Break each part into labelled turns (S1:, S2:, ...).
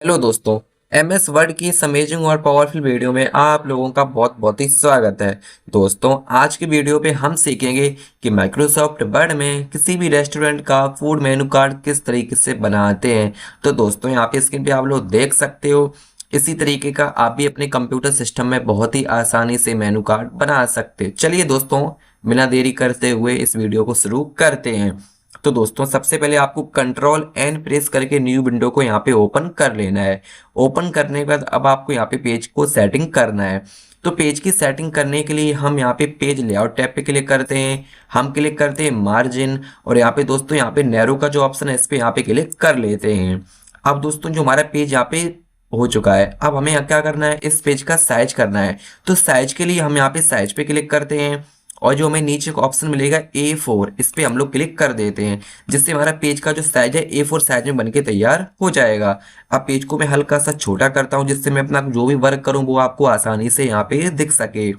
S1: Hello दोस्तों। MS word की इस अमेजिंग और पावरफुल वीडियो में आप लोगों का बहुत बहुत ही स्वागत है। दोस्तों, आज की वीडियो पे हम सीखेंगे कि माइक्रोसॉफ्ट वर्ड में किसी भी रेस्टोरेंट का फूड मेनू कार्ड किस तरीके से बनाते हैं। तो दोस्तों, यहाँ पे स्क्रीन पे आप लोग देख सकते हो। इसी तरीके का आप भी अपने कंप्यूटर सिस्टम में बहुत ही आसानी से मेनू कार्ड बना सकते हैं। चलिए दोस्तों, बिना देरी करते हुए इस वीडियो को शुरू करते हैं। तो दोस्तों, सबसे पहले आपको कंट्रोल एन प्रेस करके न्यू विंडो को यहाँ पे ओपन कर लेना है। ओपन करने के बाद अब आपको यहाँ पे पेज को सेटिंग करना है। तो पेज की सेटिंग करने के लिए हम यहाँ पे पेज लेआउट टैब पे क्लिक करते हैं। हम क्लिक करते हैं मार्जिन, और यहाँ पे दोस्तों यहाँ पे नैरो का जो ऑप्शन है इस पे यहाँ पे क्लिक कर लेते हैं। अब दोस्तों, जो हमारा पेज यहाँ पे हो चुका है, अब हमें यहाँ क्या करना है, इस पेज का साइज करना है। तो साइज के लिए हम यहाँ पे साइज पे क्लिक करते हैं, और जो हमें नीचे का ऑप्शन मिलेगा A4, इस पे हम लोग क्लिक कर देते हैं, जिससे हमारा पेज का जो साइज है A4 साइज में बनके तैयार हो जाएगा। अब पेज को मैं हल्का सा छोटा करता हूं, जिससे मैं अपना जो भी वर्क करूं वो आपको आसानी से यहाँ पे दिख सके।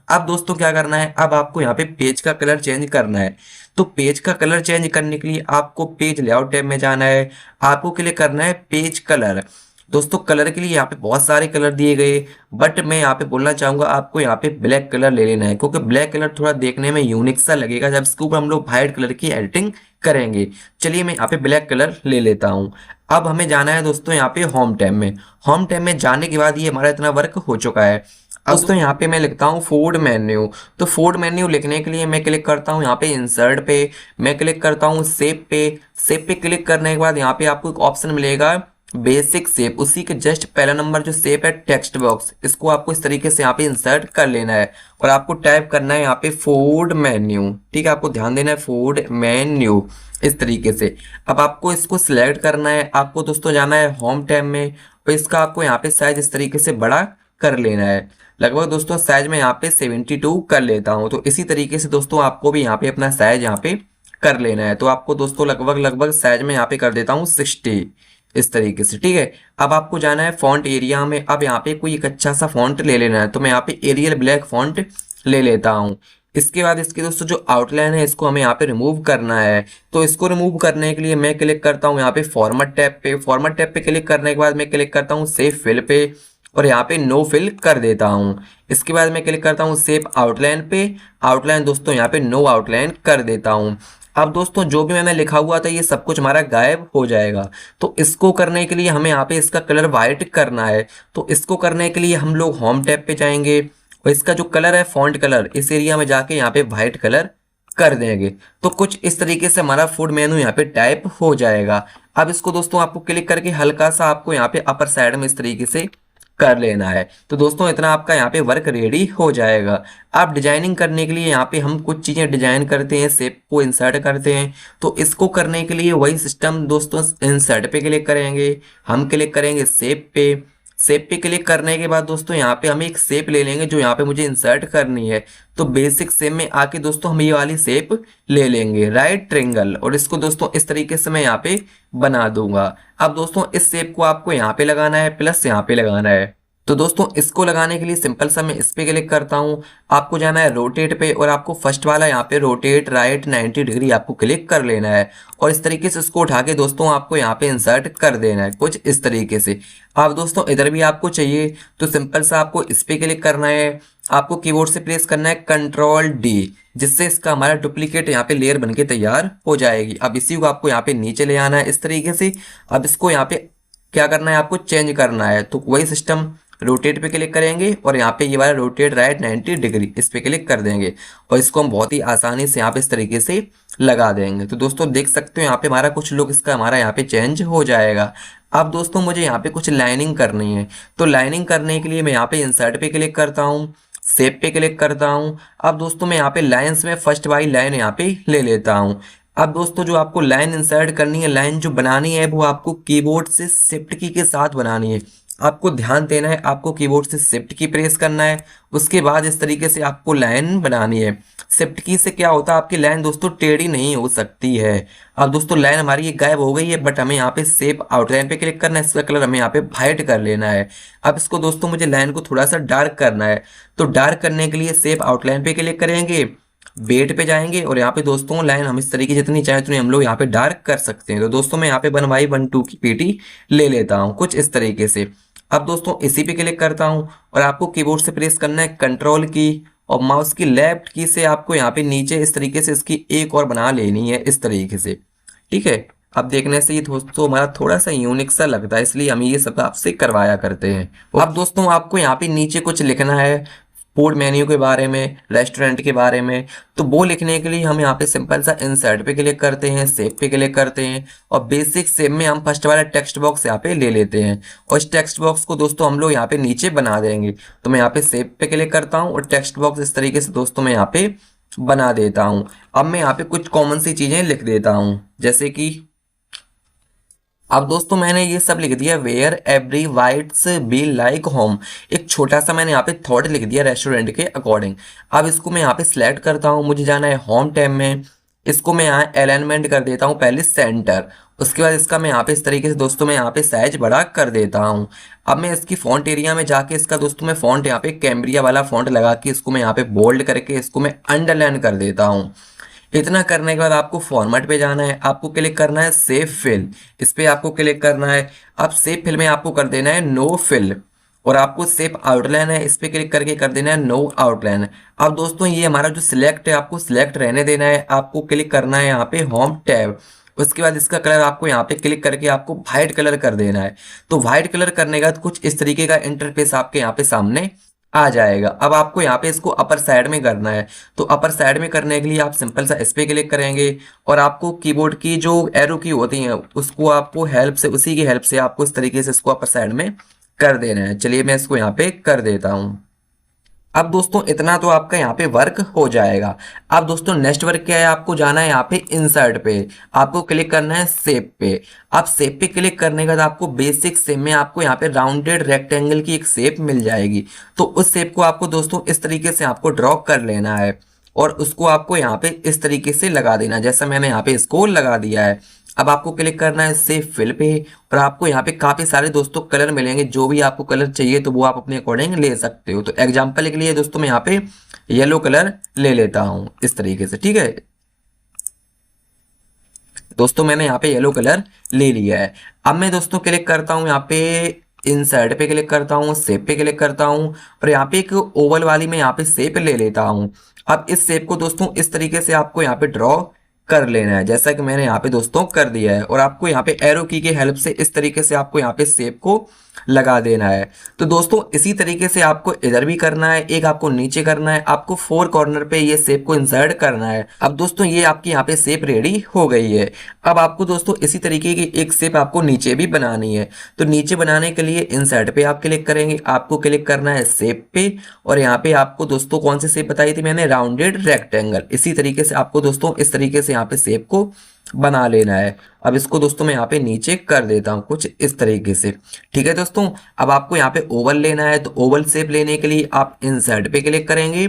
S1: अब दोस्तों क्या करना है, अब आपको यहाँ पे पेज का कलर चेंज करना है। तो पेज का कलर चेंज करने के लिए आपको पेज लेआउट टैब में जाना है। आपको क्लिक करना है पेज कलर। दोस्तों, कलर के लिए यहाँ पे बहुत सारे कलर दिए गए, बट मैं यहाँ पे बोलना चाहूंगा आपको यहाँ पे ब्लैक कलर ले लेना है, क्योंकि ब्लैक कलर थोड़ा देखने में यूनिक सा लगेगा जब इसके ऊपर हम लोग व्हाइट कलर की एडिटिंग करेंगे। चलिए मैं यहाँ पे ब्लैक कलर ले लेता हूँ। अब हमें जाना है दोस्तों यहाँ पे होम टैब में। होम टैब में जाने के बाद ये हमारा इतना वर्क हो चुका है। अब दोस्तों यहाँ पे मैं लिखता हूँ फूड मेन्यू। तो फूड मेन्यू लिखने के लिए मैं क्लिक करता हूँ यहाँ पे इंसर्ट पे, मैं क्लिक करता हूँ सेव पे। सेव पे क्लिक करने के बाद यहाँ पे आपको एक ऑप्शन मिलेगा बेसिक शेप। उसी के जस्ट पहला नंबर जो शेप है टेक्स्ट बॉक्स, इसको आपको इस तरीके से यहाँ पे इंसर्ट कर लेना है, और आपको टाइप करना है यहाँ पे फूड मेन्यू। ठीक है, आपको ध्यान देना है फूड मेन्यू इस तरीके से। अब आपको इसको सिलेक्ट करना है। आपको दोस्तों जाना है होम टैब में, और इसका आपको यहाँ पे साइज इस तरीके से बड़ा कर लेना है। लगभग दोस्तों साइज में यहाँ पे 72 कर लेता हूँ। तो इसी तरीके से दोस्तों आपको भी यहाँ पे अपना साइज यहाँ पे कर लेना है। तो आपको दोस्तों लगभग लगभग साइज में यहाँ पे कर देता हूँ 60 इस तरीके से। ठीक है, अब आपको जाना है फॉन्ट एरिया में। अब यहाँ पे कोई एक अच्छा सा फॉन्ट ले लेना है, तो मैं यहाँ पे एरियल ब्लैक फॉन्ट ले लेता हूँ। इसके बाद इसके दोस्तों जो आउटलाइन है इसको हमें यहाँ पे रिमूव करना है। तो इसको रिमूव करने के लिए मैं क्लिक करता हूँ यहाँ पे फॉर्मेट टैब पे। फॉर्मेट टैब पे क्लिक करने के बाद मैं क्लिक करता हूँ सेव फिल पे, और यहाँ पे नो फिल कर देता हूँ। इसके बाद मैं क्लिक करता हूँ सेव आउटलाइन पे। आउटलाइन दोस्तों यहाँ पे नो आउटलाइन कर देता हूँ। अब दोस्तों जो भी मैंने लिखा हुआ था ये सब कुछ हमारा गायब हो जाएगा। तो इसको करने के लिए हमें यहाँ पे इसका कलर वाइट करना है। तो इसको करने के लिए हम लोग होम टैब पे जाएंगे, और इसका जो कलर है फॉन्ट कलर, इस एरिया में जाके यहाँ पे वाइट कलर कर देंगे। तो कुछ इस तरीके से हमारा फूड मेनू यहाँ पे टाइप हो जाएगा। अब इसको दोस्तों आपको क्लिक करके हल्का सा आपको यहाँ पे अपर साइड में इस तरीके से कर लेना है। तो दोस्तों इतना आपका यहाँ पे वर्क रेडी हो जाएगा। आप डिजाइनिंग करने के लिए यहाँ पे हम कुछ चीजें डिजाइन करते हैं, शेप को इंसर्ट करते हैं। तो इसको करने के लिए वही सिस्टम दोस्तों, इंसर्ट पे क्लिक करेंगे, हम क्लिक करेंगे शेप पे। शेप पे क्लिक करने के बाद दोस्तों यहाँ पे हम एक शेप ले लेंगे जो यहाँ पे मुझे इंसर्ट करनी है। तो बेसिक शेप में आके दोस्तों हम ये वाली शेप ले लेंगे, राइट ट्रायंगल, और इसको दोस्तों इस तरीके से मैं यहाँ पे बना दूंगा। अब दोस्तों इस शेप को आपको यहाँ पे लगाना है, प्लस यहाँ पे लगाना है। तो दोस्तों इसको लगाने के लिए सिंपल सा मैं इस पे क्लिक करता हूँ। आपको जाना है रोटेट पे, और आपको फर्स्ट वाला यहाँ पे रोटेट राइट 90 डिग्री आपको क्लिक कर लेना है, और इस तरीके से इसको उठा के दोस्तों आपको यहाँ पे इंसर्ट कर देना है कुछ इस तरीके से। अब दोस्तों इधर भी आपको चाहिए तो सिंपल सा आपको इस पे क्लिक करना है। आपको कीबोर्ड से प्रेस करना है Ctrl+D, जिससे इसका हमारा डुप्लीकेट यहाँ पे लेयर बनके तैयार हो जाएगी। अब इसी को आपको यहाँ पे नीचे ले आना है इस तरीके से। अब इसको यहाँ पे क्या करना है, आपको चेंज करना है। तो वही सिस्टम, रोटेट पे क्लिक करेंगे, और यहाँ पे ये वाला रोटेट राइट 90 डिग्री इस पे क्लिक कर देंगे, और इसको हम बहुत ही आसानी से यहाँ पे इस तरीके से लगा देंगे। तो दोस्तों देख सकते हो यहाँ पे हमारा कुछ लुक इसका हमारा यहाँ पे चेंज हो जाएगा। अब दोस्तों मुझे यहाँ पे कुछ लाइनिंग करनी है। तो लाइनिंग करने के लिए मैं यहाँ पे इंसर्ट पे क्लिक करता हूँ, शेप पे क्लिक करता हूँ। अब दोस्तों मैं यहाँ पे लाइन्स में फर्स्ट वाली लाइन यहाँ पे ले लेता हूँ। अब दोस्तों जो आपको लाइन इंसर्ट करनी है, लाइन जो बनानी है, वो आपको कीबोर्ड से शिफ्ट की के साथ बनानी है। आपको ध्यान देना है, आपको कीबोर्ड से शिफ्ट की प्रेस करना है, उसके बाद इस तरीके से आपको लाइन बनानी है। शिफ्ट की से क्या होता है, आपकी लाइन दोस्तों टेढ़ी नहीं हो सकती है। अब दोस्तों लाइन हमारी ये गायब हो गई है, बट हमें यहाँ पे शेप आउटलाइन पे क्लिक करना है, इसका कलर हमें यहाँ पे वाइट कर लेना है। अब इसको दोस्तों मुझे लाइन को थोड़ा सा डार्क करना है। तो डार्क करने के लिए शेप आउटलाइन पे क्लिक करेंगे, बेट पे जाएंगे और यहाँ पे दोस्तों लाइन हम इस तरीके जितनी चाहे उतनी हम लोग यहाँ पे डार्क कर सकते हैं। तो दोस्तों मैं यहाँ पे 1/1 2 की पेटी ले लेता हूँ कुछ इस तरीके से। अब दोस्तों इसी पे क्लिक करता हूँ और आपको कीबोर्ड से प्रेस करना है कंट्रोल की और माउस की लेफ्ट की से आपको यहाँ पे नीचे इस तरीके से इसकी एक और बना लेनी है इस तरीके से, ठीक है। अब देखने से ये दोस्तों हमारा थोड़ा सा यूनिक सा लगता है, इसलिए हम ये सब आपसे करवाया करते हैं। अब दोस्तों आपको यहाँ पे नीचे कुछ लिखना है फूड मेन्यू के बारे में, रेस्टोरेंट के बारे में। तो वो लिखने के लिए हम यहाँ पे सिंपल सा इंसर्ट पे क्लिक करते हैं, सेव पे क्लिक करते हैं और बेसिक सेव में हम फर्स्ट वाला टेक्स्ट बॉक्स यहाँ पे ले लेते हैं और इस टेक्स्ट बॉक्स को दोस्तों हम लोग यहाँ पे नीचे बना देंगे। तो मैं यहाँ पे सेव पे क्लिक करता हूँ और टेक्स्ट बॉक्स इस तरीके से दोस्तों मैं यहाँ पे बना देता हूँ। अब मैं यहाँ पे कुछ कॉमन सी चीजें लिख देता हूँ, जैसे कि अब दोस्तों मैंने ये सब लिख दिया, where every whites be like home. एक छोटा सा मैंने यहाँ पे थॉट लिख दिया रेस्टोरेंट के अकॉर्डिंग। अब इसको मैं यहाँ पे सिलेक्ट करता हूँ, मुझे जाना है होम टैब में। इसको मैं यहाँ अलाइनमेंट कर देता हूँ पहले सेंटर, उसके बाद इसका मैं यहाँ पे इस तरीके से दोस्तों मैं यहाँ पे साइज बड़ा कर देता हूँ। अब मैं इसकी फॉन्ट एरिया में जाके इसका दोस्तों मैं फॉन्ट यहाँ पे कैम्ब्रिया वाला फॉन्ट लगा के इसको मैं यहाँ पे बोल्ड करके इसको मैं अंडरलाइन कर देता हूँ। इतना करने के बाद आपको फॉर्मेट पे जाना है, आपको क्लिक करना है सेव फिल, इस पे आपको क्लिक करना है। अब सेव फिल में आपको कर देना है नो फिल और आपको सेव आउटलाइन है इस पे क्लिक करके कर देना है नो आउटलाइन। अब दोस्तों ये हमारा जो सिलेक्ट है आपको सिलेक्ट रहने देना है, आपको क्लिक करना है यहाँ पे होम टैब। उसके बाद इसका कलर आपको यहाँ पे क्लिक करके आपको व्हाइट कलर कर देना है। तो व्हाइट कलर करने के बाद कुछ इस तरीके का इंटरफेस आपके यहाँ पे सामने आ जाएगा। अब आपको यहाँ पे इसको अपर साइड में करना है। तो अपर साइड में करने के लिए आप सिंपल सा इस पे क्लिक करेंगे और आपको कीबोर्ड की जो एरो की होती है उसको आपको हेल्प से, उसी की हेल्प से आपको इस तरीके से इसको अपर साइड में कर देना है। चलिए मैं इसको यहाँ पे कर देता हूँ। अब दोस्तों इतना तो आपका यहाँ पे वर्क हो जाएगा। अब दोस्तों नेक्स्ट वर्क क्या है, आपको जाना है यहाँ पे इंसर्ट पे, आपको क्लिक करना है शेप पे। अब शेप पे क्लिक करने के बाद आपको बेसिक शेप में आपको यहाँ पे राउंडेड रेक्टेंगल की एक शेप मिल जाएगी। तो उस शेप को आपको दोस्तों इस तरीके से आपको ड्रॉ कर लेना है और उसको आपको यहाँ पे इस तरीके से लगा देना, जैसा मैंने यहाँ पे इसको लगा दिया है। अब आपको क्लिक करना है सेव फिल पे और आपको यहाँ पे काफी सारे दोस्तों कलर मिलेंगे, जो भी आपको कलर चाहिए तो वो आप अपने अकॉर्डिंग ले सकते हो। तो एग्जांपल के लिए दोस्तों मैं यहाँ पे येलो कलर ले लेता हूँ इस तरीके से, ठीक है दोस्तों मैंने यहाँ पे येलो कलर ले लिया है। अब मैं दोस्तों क्लिक करता हूँ यहाँ पे इंसर्ट पे क्लिक करता हूँ, शेप पे क्लिक करता हूँ और यहाँ पे एक ओवल वाली मैं यहाँ पे शेप ले लेता हूँ। अब इस शेप को दोस्तों इस तरीके से आपको यहाँ पे ड्रॉ कर लेना है, जैसा कि मैंने यहाँ पे दोस्तों कर दिया है। और आपको यहाँ पे एरो की के हेल्प से इस तरीके से आपको यहाँ पे शेप को लगा देना है। तो दोस्तों इसी तरीके से आपको इधर भी करना है, एक आपको नीचे करना है, आपको फोर कॉर्नर पे ये शेप को इंसर्ट करना है। अब दोस्तों ये आपकी यहाँ पे शेप रेडी हो गई है। अब आपको दोस्तों इसी तरीके की एक शेप आपको नीचे भी बनानी है। तो नीचे बनाने के लिए इंसर्ट पे आप क्लिक करेंगे, आपको क्लिक करना है शेप पे और यहाँ पे आपको दोस्तों कौन सी शेप बताई थी मैंने, राउंडेड रेक्टेंगल। इसी तरीके से आपको दोस्तों इस तरीके से यहाँ पे शेप को बना लेना है। अब इसको दोस्तों मैं यहाँ पे नीचे कर देता हूँ कुछ इस तरीके से, ठीक है दोस्तों। अब आपको यहाँ पे ओवल लेना है, तो ओवल शेप लेने के लिए आप इंसर्ट पे क्लिक करेंगे,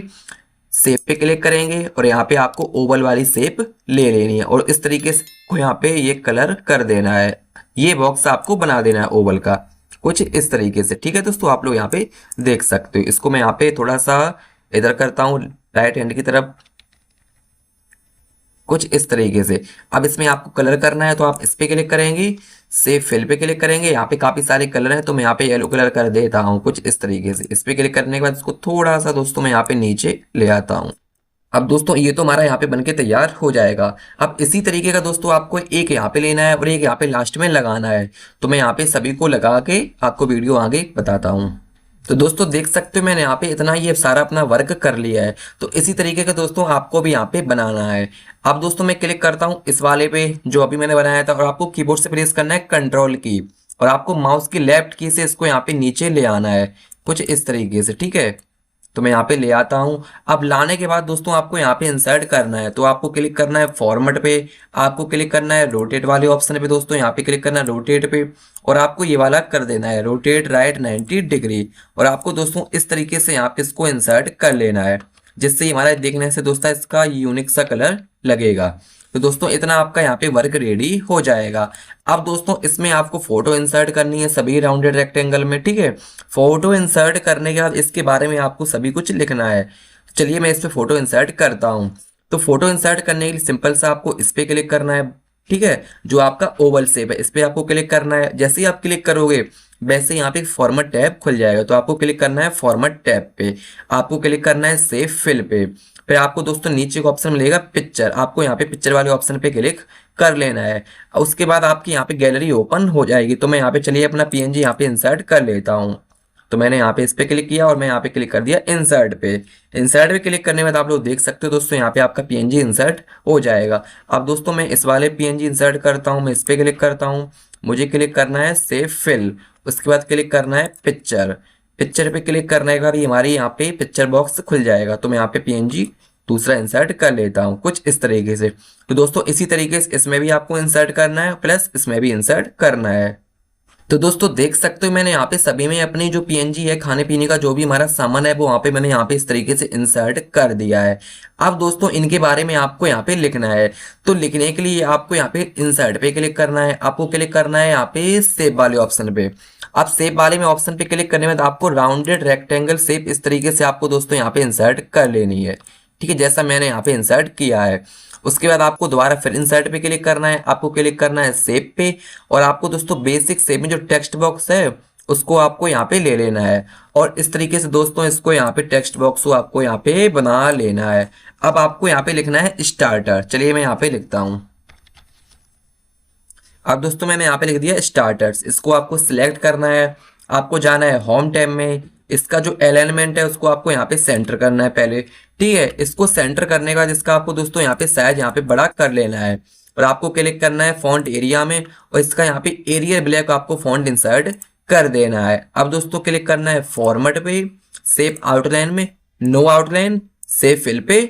S1: शेप पे क्लिक करेंगे और यहाँ पे आपको ओवल वाली शेप ले लेनी है और इस तरीके से को यहाँ पे ये कलर कर देना है। ये बॉक्स आपको बना देना है ओवल का कुछ इस तरीके से, ठीक है दोस्तों। आप लोग यहाँ पे देख सकते हो। इसको मैं यहाँ पे थोड़ा सा इधर करता हूँ राइट हैंड की तरफ कुछ इस तरीके से। अब इसमें आपको कलर करना है तो आप इस पे क्लिक करेंगे, सेव फिल पे क्लिक करेंगे। यहाँ पे काफी सारे कलर हैं तो मैं यहाँ पे येलो कलर कर देता हूँ कुछ इस तरीके से। इस पे क्लिक करने के बाद इसको थोड़ा सा दोस्तों मैं यहाँ पे नीचे ले आता हूँ। अब दोस्तों ये तो हमारा यहाँ पे बनके तैयार हो जाएगा। अब इसी तरीके का दोस्तों आपको एक यहाँ पे लेना है और एक यहाँ पे लास्ट में लगाना है। तो मैं यहाँ पे सभी को लगा के आपको वीडियो आगे बताता हूँ। तो दोस्तों देख सकते हो मैंने यहाँ पे इतना ये सारा अपना वर्क कर लिया है। तो इसी तरीके का दोस्तों आपको भी यहाँ पे बनाना है। अब दोस्तों मैं क्लिक करता हूँ इस वाले पे जो अभी मैंने बनाया था और आपको कीबोर्ड से प्रेस करना है कंट्रोल की और आपको माउस की लेफ्ट की से इसको यहाँ पे नीचे ले आना है कुछ इस तरीके से, ठीक है। तो मैं यहाँ पे ले आता हूँ। अब लाने के बाद दोस्तों आपको यहाँ पे इंसर्ट करना है तो आपको क्लिक करना है फॉर्मेट पे, आपको क्लिक करना है रोटेट वाले ऑप्शन पे दोस्तों, यहाँ पे क्लिक करना है रोटेट पे और आपको ये वाला कर देना है रोटेट राइट 90 डिग्री और आपको दोस्तों इस तरीके से यहाँ पे इसको इंसर्ट कर लेना है, जिससे हमारा देखने से दोस्तों इसका यूनिक सा कलर लगेगा। तो दोस्तों इतना आपका यहाँ पे वर्क रेडी हो जाएगा। अब दोस्तों इसमें आपको फोटो इंसर्ट करनी है सभी राउंडेड रेक्टेंगल में, ठीक है। फोटो इंसर्ट करने के बाद इसके बारे में आपको सभी कुछ लिखना है। चलिए मैं इस पे फोटो इंसर्ट करता हूँ। तो फोटो इंसर्ट करने के लिए सिंपल सा आपको इस पे क्लिक करना है, ठीक है। जो आपका ओवल शेप है इस पे आपको क्लिक करना है। जैसे ही आप क्लिक करोगे वैसे यहाँ पे एक फॉर्मेट टैब खुल जाएगा, तो आपको क्लिक करना है फॉर्मेट टैब पे, आपको क्लिक करना है सेव फिल पे। फिर आपको दोस्तों नीचे का ऑप्शन मिलेगा पिक्चर, आपको यहाँ पे पिक्चर वाले ऑप्शन पे क्लिक कर लेना है। उसके बाद आपकी यहाँ पे गैलरी ओपन हो जाएगी। तो मैं यहाँ पे चलिए अपना पीएनजी यहाँ पे इंसर्ट कर लेता हूँ। तो मैंने यहाँ पे इस पे क्लिक किया और मैं यहाँ पे क्लिक कर दिया इंसर्ट पे। इंसर्ट पे क्लिक करने के बाद आप लोग देख सकते हो दोस्तों यहाँ पे आपका पीएनजी इंसर्ट हो जाएगा। अब दोस्तों मैं इस वाले पीएनजी इंसर्ट करता हूँ, मैं इस पे क्लिक करता हूँ, मुझे क्लिक करना है सेव फिल, उसके बाद क्लिक करना है पिक्चर। पिक्चर पे क्लिक करने के बाद ये हमारी यहाँ पे पिक्चर बॉक्स खुल जाएगा। तो मैं यहाँ पे पीएनजी दूसरा इंसर्ट कर लेता हूँ कुछ इस तरीके से। तो दोस्तों इसी तरीके से इसमें भी आपको इंसर्ट करना है प्लस इसमें भी इंसर्ट करना है। तो दोस्तों देख सकते हो मैंने यहाँ पे सभी में अपनी जो पीएनजी है, खाने पीने का जो भी हमारा सामान है वो वहाँ पे मैंने यहाँ पे इस तरीके से इंसर्ट कर दिया है। अब दोस्तों इनके बारे में आपको यहाँ पे लिखना है। तो लिखने के लिए आपको यहाँ पे इंसर्ट पे क्लिक करना है, आपको क्लिक करना है यहाँ पे सेव वाले ऑप्शन पे। अब सेव वाले में ऑप्शन पे क्लिक करने में आपको राउंडेड रेक्टेंगल शेप इस तरीके से आपको दोस्तों यहाँ पे इंसर्ट कर लेनी है, ठीक है, जैसा मैंने यहाँ पे इंसर्ट किया है। उसके बाद आपको दोबारा फिर इंसर्ट पे क्लिक करना है, आपको क्लिक करना है सेव पे, और आपको दोस्तों बेसिक शेप में जो टेक्स्ट बॉक्स है उसको आपको यहाँ पे ले लेना है। और इस तरीके से दोस्तों इसको यहाँ पे टेक्स्ट बॉक्स को आपको यहाँ पे बना लेना है। अब आपको यहाँ पे लिखना है स्टार्टर, चलिए मैं यहाँ पे लिखता हूँ। अब दोस्तों मैंने यहाँ पे लिख दिया स्टार्टर्स, इसको आपको सिलेक्ट करना है, आपको जाना है होम टैब में, इसका जो एलिमेंट है उसको आपको यहाँ पे सेंटर करना है पहले, ठीक है। इसको सेंटर करने के बाद इसका आपको दोस्तों यहाँ पे साइज यहाँ पे बड़ा कर लेना है, और आपको क्लिक करना है फॉन्ट एरिया में, और इसका यहाँ पे एरियल ब्लैक आपको फॉन्ट इंसर्ट कर देना है। अब दोस्तों क्लिक करना है फॉर्मेट पे, सेव आउटलाइन में नो आउटलाइन, सेव फिल पे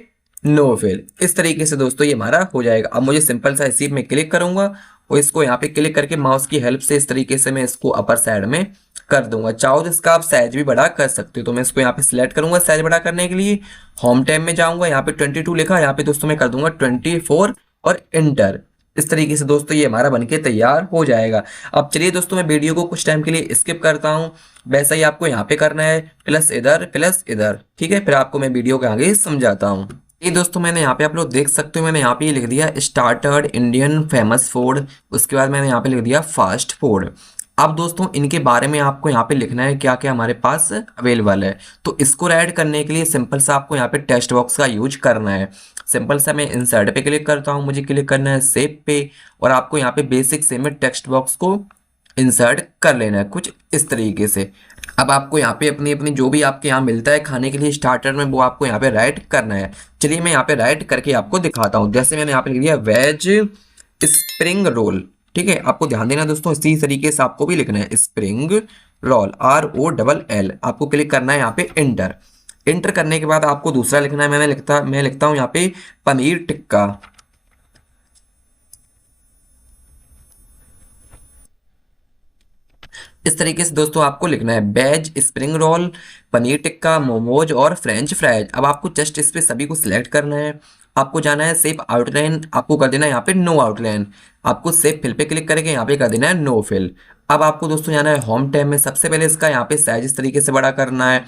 S1: नो फिल। इस तरीके से दोस्तों ये हमारा हो जाएगा। अब मुझे सिंपल सा इसी में क्लिक करूंगा और इसको यहाँ पे क्लिक करके माउस की हेल्प से इस तरीके से मैं इसको अपर साइड में कर दूंगा। चाहो तो इसका आप साइज भी बड़ा कर सकते हो। तो मैं इसको यहाँ पे सिलेक्ट करूंगा साइज बड़ा करने के लिए, होम टैब में जाऊंगा, यहाँ पे 22 लिखा, यहाँ पे दोस्तों मैं कर दूंगा 24 और इंटर। इस तरीके से दोस्तों ये हमारा बनके तैयार हो जाएगा। अब चलिए दोस्तों मैं वीडियो को कुछ टाइम के लिए स्किप करता हूँ, वैसा ही आपको यहाँ पे करना है प्लस इधर, ठीक है। फिर आपको मैं वीडियो के आगे समझाता हूँ। ये दोस्तों मैंने यहाँ पे आप लोग देख सकते हो मैंने यहाँ पे लिख दिया स्टार्टर्ड इंडियन फेमस फूड, उसके बाद मैंने यहाँ पे लिख दिया फास्ट फूड। अब दोस्तों इनके बारे में आपको यहाँ पे लिखना है क्या क्या हमारे पास अवेलेबल है। तो इसको ऐड करने के लिए सिंपल सा आपको यहाँ पे टेक्स्ट बॉक्स का यूज करना है। सिंपल सा मैं इंसर्ट पे क्लिक करता हूँ, मुझे क्लिक करना है सेव पे, और आपको यहाँ पे बेसिक से में टेक्स्ट बॉक्स को इंसर्ट कर लेना है कुछ इस तरीके से। अब आपको यहाँ पे अपनी अपनी जो भी आपके यहाँ मिलता है खाने के लिए स्टार्टर में वो आपको यहाँ पे राइट करना है। चलिए मैं यहाँ पे राइट करके आपको दिखाता हूँ। जैसे मैंने यहाँ पे लिख दिया वेज स्प्रिंग रोल, ठीक है। आपको ध्यान देना दोस्तों इसी तरीके से आपको भी लिखना है स्प्रिंग रोल ROLL। आपको क्लिक करना है यहाँ पे इंटर। इंटर करने के बाद आपको दूसरा लिखना है, मैं लिखता हूँ यहाँ पे पनीर टिक्का। इस तरीके से दोस्तों आपको लिखना है veg spring roll, paneer tikka, momos और फ्रेंच फ्राइज। अब आपको जस्ट इस पे सभी को सिलेक्ट करना है, आपको जाना है सेव आउटलाइन, आपको कर देना है यहाँ पे नो आउटलाइन, आपको सेव फिल पे क्लिक करके यहाँ पे कर देना है नो फिल। अब आपको दोस्तों जाना है होम टैब में, सबसे पहले इसका यहाँ पे साइज इस तरीके से बड़ा करना है।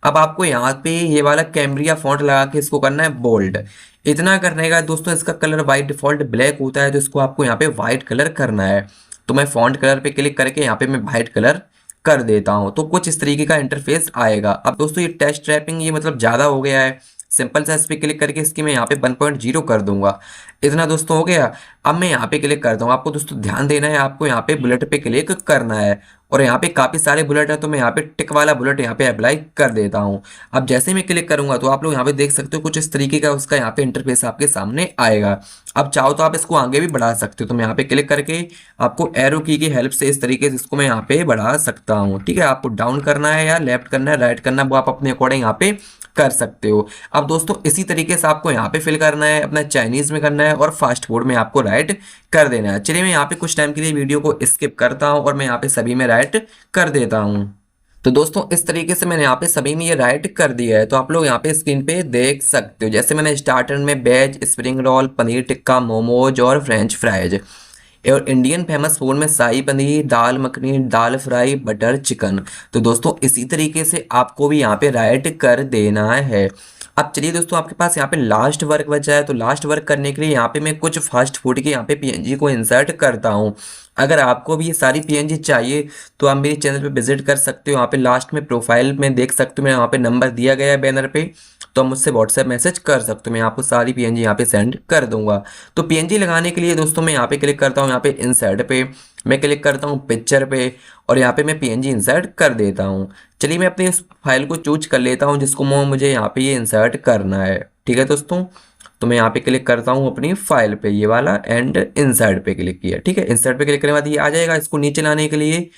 S1: अब आपको यहाँ पे ये वाला कैमरिया फॉन्ट लगा के इसको करना है बोल्ड। इतना करने का दोस्तों इसका कलर बाई डिफॉल्ट ब्लैक होता है, तो इसको आपको यहाँ पे व्हाइट कलर करना है। तो मैं फॉन्ट कलर पे क्लिक करके यहाँ पे मैं व्हाइट कलर कर देता हूँ, तो कुछ इस तरीके का इंटरफेस आएगा। अब दोस्तों ये टेक्स्ट रैपिंग ये मतलब ज़्यादा हो गया है, सिंपल सा इस पे क्लिक करके इसकी मैं यहाँ पे 1.0 कर दूंगा। इतना दोस्तों हो गया। अब मैं यहाँ पे क्लिक करता हूँ, आपको दोस्तों ध्यान देना है, आपको यहाँ पे बुलेट पे क्लिक करना है, और यहाँ पे काफ़ी सारे बुलेट है तो मैं यहाँ पे टिक वाला बुलेट यहाँ पे अप्लाई कर देता हूँ। अब जैसे मैं क्लिक करूंगा तो आप लोग यहाँ पे देख सकते हो कुछ इस तरीके का उसका यहाँ पे इंटरफेस आपके सामने आएगा। अब चाहो तो आप इसको आगे भी बढ़ा सकते हो, तो मैं यहाँ पे क्लिक करके आपको एरो की हेल्प से इस तरीके से इसको मैं यहाँ पे बढ़ा सकता हूँ, ठीक है। आपको डाउन करना है या लेफ्ट करना है राइट करना है वो आप अपने अकॉर्डिंग यहाँ पे कर सकते हो। अब दोस्तों इसी तरीके से आपको यहाँ पे फिल करना है, अपना चाइनीज में करना है और फास्ट फूड में आपको राइट कर देना है। चलिए मैं यहाँ पे कुछ टाइम के लिए वीडियो को स्किप करता हूँ और मैं यहाँ पे सभी में राइट कर देता हूँ। तो दोस्तों इस तरीके से मैंने यहाँ पे सभी में ये राइट कर दिया है, तो आप लोग यहाँ पे स्क्रीन पे देख सकते हो। जैसे मैंने स्टार्टर में veg spring roll, paneer tikka, momos और फ्रेंच फ्राइज, और इंडियन फेमस फूड में shahi paneer, dal makhani, dal fry, butter chicken. तो दोस्तों इसी तरीके से आपको भी यहाँ पे राइट कर देना है। अब चलिए दोस्तों, आपके पास यहाँ पे लास्ट वर्क बचा है, तो लास्ट वर्क करने के लिए यहाँ पे मैं कुछ फास्ट फूड के यहाँ पे पीएनजी को इंसर्ट करता हूँ। अगर आपको भी ये सारी पीएनजी चाहिए तो आप मेरे चैनल पे विजिट कर सकते हो। यहाँ पे लास्ट में प्रोफाइल में देख सकते हो, मेरा यहाँ पे नंबर दिया गया है बैनर पे, तो आप मुझसे व्हाट्सएप मैसेज कर सकते हो, मैं आपको सारी पीएनजी यहाँ पे सेंड कर दूंगा। तो पीएनजी लगाने के लिए दोस्तों मैं यहाँ पे क्लिक करता हूँ, यहाँ पे इंसर्ट पे मैं क्लिक करता हूँ, पिक्चर पे, और यहाँ पे मैं पीएनजी इंसर्ट कर देता हूँ। चलिए मैं अपनी उस फाइल को चूज कर लेता हूँ जिसको मुझे यहाँ पे ये इंसर्ट करना है। ठीक है दोस्तों, तो मैं यहाँ पे क्लिक करता हूँ अपनी फाइल पे, ये वाला, एंड इंसर्ट पे क्लिक किया। ठीक है, इंसर्ट पे क्लिक करने के बाद ये आ जाएगा। इसको नीचे लाने के लिए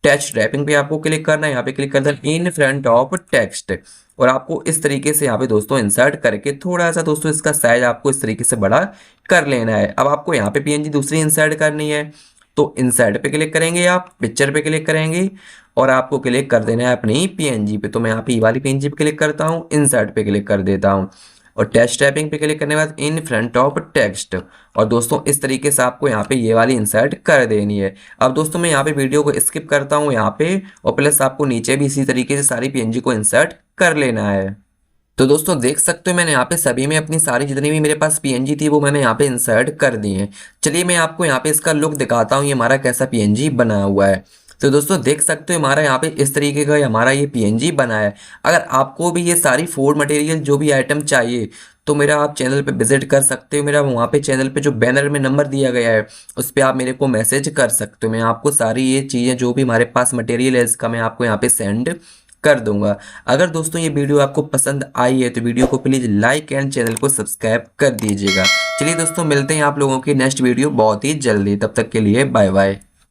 S1: टेक्स्ट रैपिंग पे आपको क्लिक करना है, यहाँ पे क्लिक करना है इन फ्रंट ऑफ टेक्स्ट, और आपको इस तरीके से यहाँ पे दोस्तों इंसर्ट करके थोड़ा सा दोस्तों इसका साइज आपको इस तरीके से बड़ा कर लेना है। अब आपको यहाँ पे पीएनजी दूसरी इंसर्ट करनी है, तो इंसर्ट पे क्लिक करेंगे, आप पिक्चर पे क्लिक करेंगे और आपको क्लिक कर देना है अपनी पीएनजी पे। तो मैं यहाँ पे ये वाली पीएनजी पे क्लिक करता हूँ, इंसर्ट पे क्लिक कर देता हूँ और टेक्स्ट टाइपिंग पे क्लिक करने के बाद इन फ्रंट ऑफ टेक्स्ट, और दोस्तों इस तरीके से आपको यहाँ पे ये वाली इंसर्ट कर देनी है। अब दोस्तों मैं यहाँ पे वीडियो को स्किप करता हूँ यहाँ पे, और प्लस आपको नीचे भी इसी तरीके से सारी पीएनजी को इंसर्ट कर लेना है। तो दोस्तों देख सकते हो मैंने यहाँ पे सभी में अपनी सारी जितनी भी मेरे पास पीएनजी थी वो मैंने यहाँ पे इंसर्ट कर दी है। चलिए मैं आपको यहाँ पे इसका लुक दिखाता हूँ, ये हमारा कैसा पीएनजी बना हुआ है। तो दोस्तों देख सकते हो हमारा यहाँ पे इस तरीके का हमारा ये पीएनजी बना है। अगर आपको भी ये सारी फूड मटेरियल जो भी आइटम चाहिए तो मेरा आप चैनल पे विजिट कर सकते हो। मेरा वहाँ पे चैनल पे जो बैनर में नंबर दिया गया है उस पर आप मेरे को मैसेज कर सकते हो। मैं आपको सारी ये चीज़ें जो भी हमारे पास मटेरियल है इसका मैं आपको यहाँ पे सेंड कर दूंगा। अगर दोस्तों ये वीडियो आपको पसंद आई है तो वीडियो को प्लीज़ लाइक एंड चैनल को सब्सक्राइब कर दीजिएगा। चलिए दोस्तों मिलते हैं आप लोगों की नेक्स्ट वीडियो बहुत ही जल्दी, तब तक के लिए बाय बाय।